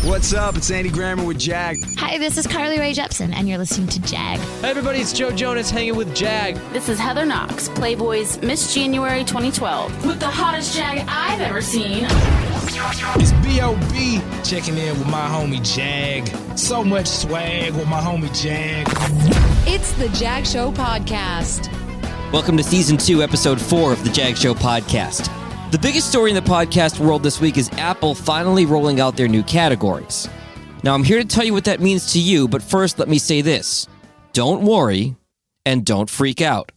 What's up? It's Andy Grammer with Jag. Hi, this is Carly Rae Jepsen, and you're listening to Jag. Hey everybody, it's Joe Jonas hanging with Jag. This is Heather Knox, Playboy's Miss January 2012. With the hottest Jag I've ever seen. It's B.O.B. checking in with my homie Jag. So much swag with my homie Jag. It's the Jag Show Podcast. Welcome to Season 2, Episode 4 of the Jag Show Podcast. The biggest story in the podcast world this week is Apple finally rolling out their new categories. Now, I'm here to tell you what that means to you, but first let me say this. Don't worry, and don't freak out.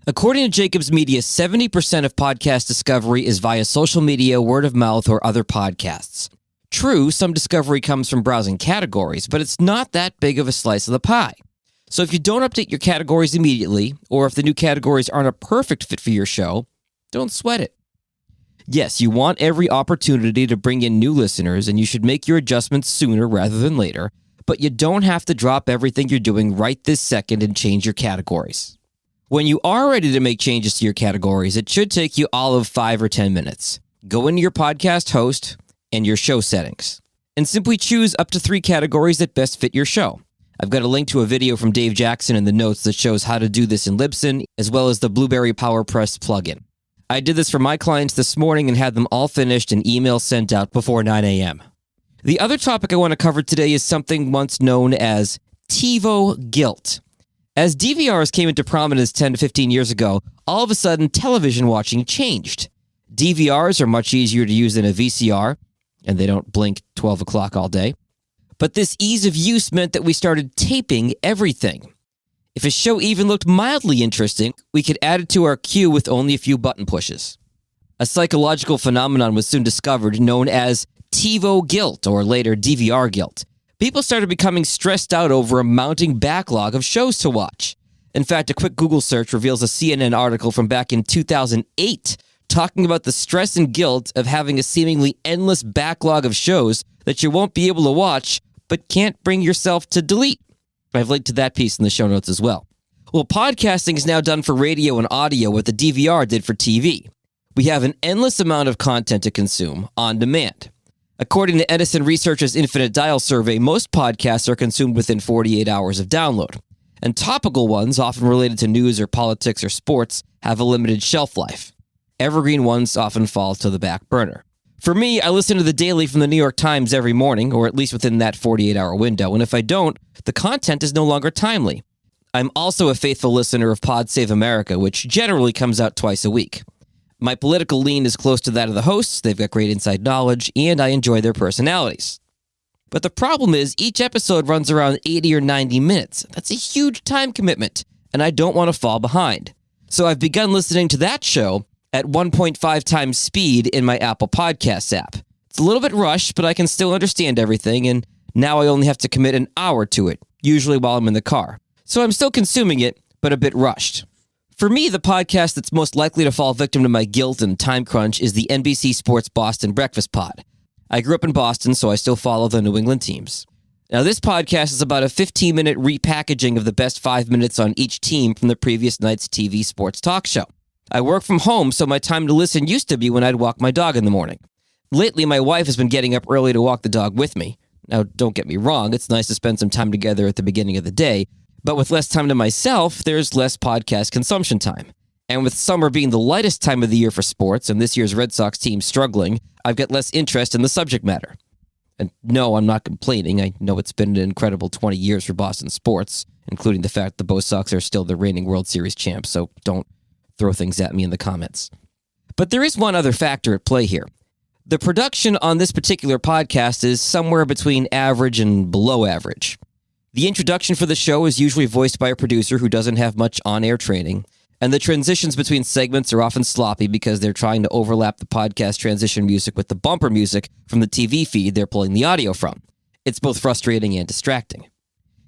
According to Jacobs Media, 70% of podcast discovery is via social media, word of mouth, or other podcasts. True, some discovery comes from browsing categories, but it's not that big of a slice of the pie. So if you don't update your categories immediately, or if the new categories aren't a perfect fit for your show, don't sweat it. Yes, you want every opportunity to bring in new listeners, and you should make your adjustments sooner rather than later, but you don't have to drop everything you're doing right this second and change your categories. When you are ready to make changes to your categories, it should take you all of 5 or 10 minutes. Go into your podcast host and your show settings, and simply choose up to 3 categories that best fit your show. I've got a link to a video from Dave Jackson in the notes that shows how to do this in Libsyn, as well as the Blueberry PowerPress plugin. I did this for my clients this morning and had them all finished and emails sent out before 9 a.m. The other topic I want to cover today is something once known as TiVo guilt. As DVRs came into prominence 10 to 15 years ago, all of a sudden television watching changed. DVRs are much easier to use than a VCR, and they don't blink 12 o'clock all day. But this ease of use meant that we started taping everything. If a show even looked mildly interesting, we could add it to our queue with only a few button pushes. A psychological phenomenon was soon discovered known as TiVo guilt, or later DVR guilt. People started becoming stressed out over a mounting backlog of shows to watch. In fact, a quick Google search reveals a CNN article from back in 2008 talking about the stress and guilt of having a seemingly endless backlog of shows that you won't be able to watch but can't bring yourself to delete. I've linked to that piece in the show notes as well. Well, podcasting is now done for radio and audio what the DVR did for TV. We have an endless amount of content to consume on demand. According to Edison Research's Infinite Dial survey, most podcasts are consumed within 48 hours of download. And topical ones, often related to news or politics or sports, have a limited shelf life. Evergreen ones often fall to the back burner. For me, I listen to the Daily from the New York Times every morning, or at least within that 48-hour window, and if I don't, the content is no longer timely. I'm also a faithful listener of Pod Save America, which generally comes out twice a week. My political lean is close to that of the hosts, they've got great inside knowledge, and I enjoy their personalities. But the problem is, each episode runs around 80 or 90 minutes. That's a huge time commitment, and I don't want to fall behind. So I've begun listening to that show at 1.5 times speed in my Apple Podcasts app. It's a little bit rushed, but I can still understand everything, and now I only have to commit an hour to it, usually while I'm in the car. So I'm still consuming it, but a bit rushed. For me, the podcast that's most likely to fall victim to my guilt and time crunch is the NBC Sports Boston Breakfast Pod. I grew up in Boston, so I still follow the New England teams. Now, this podcast is about a 15-minute repackaging of the best 5 minutes on each team from the previous night's TV sports talk show. I work from home, so my time to listen used to be when I'd walk my dog in the morning. Lately, my wife has been getting up early to walk the dog with me. Now, don't get me wrong, it's nice to spend some time together at the beginning of the day, but with less time to myself, there's less podcast consumption time. And with summer being the lightest time of the year for sports, and this year's Red Sox team struggling, I've got less interest in the subject matter. And no, I'm not complaining. I know it's been an incredible 20 years for Boston sports, including the fact the Bo Sox are still the reigning World Series champs, so don't throw things at me in the comments. But there is one other factor at play here. The production on this particular podcast is somewhere between average and below average. The introduction for the show is usually voiced by a producer who doesn't have much on-air training, and the transitions between segments are often sloppy because they're trying to overlap the podcast transition music with the bumper music from the TV feed they're pulling the audio from. It's both frustrating and distracting.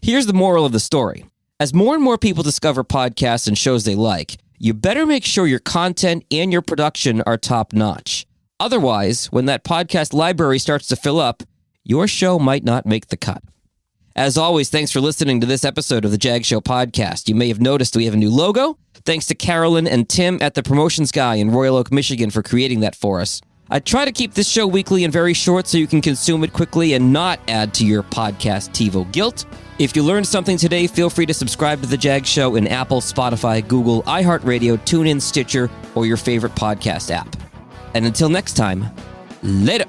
Here's the moral of the story. As more and more people discover podcasts and shows they like, you better make sure your content and your production are top-notch. Otherwise, when that podcast library starts to fill up, your show might not make the cut. As always, thanks for listening to this episode of the Jag Show Podcast. You may have noticed we have a new logo. Thanks to Carolyn and Tim at the Promotions Guy in Royal Oak, Michigan for creating that for us. I try to keep this show weekly and very short so you can consume it quickly and not add to your podcast TiVo guilt. If you learned something today, feel free to subscribe to The Jag Show in Apple, Spotify, Google, iHeartRadio, TuneIn, Stitcher, or your favorite podcast app. And until next time, later.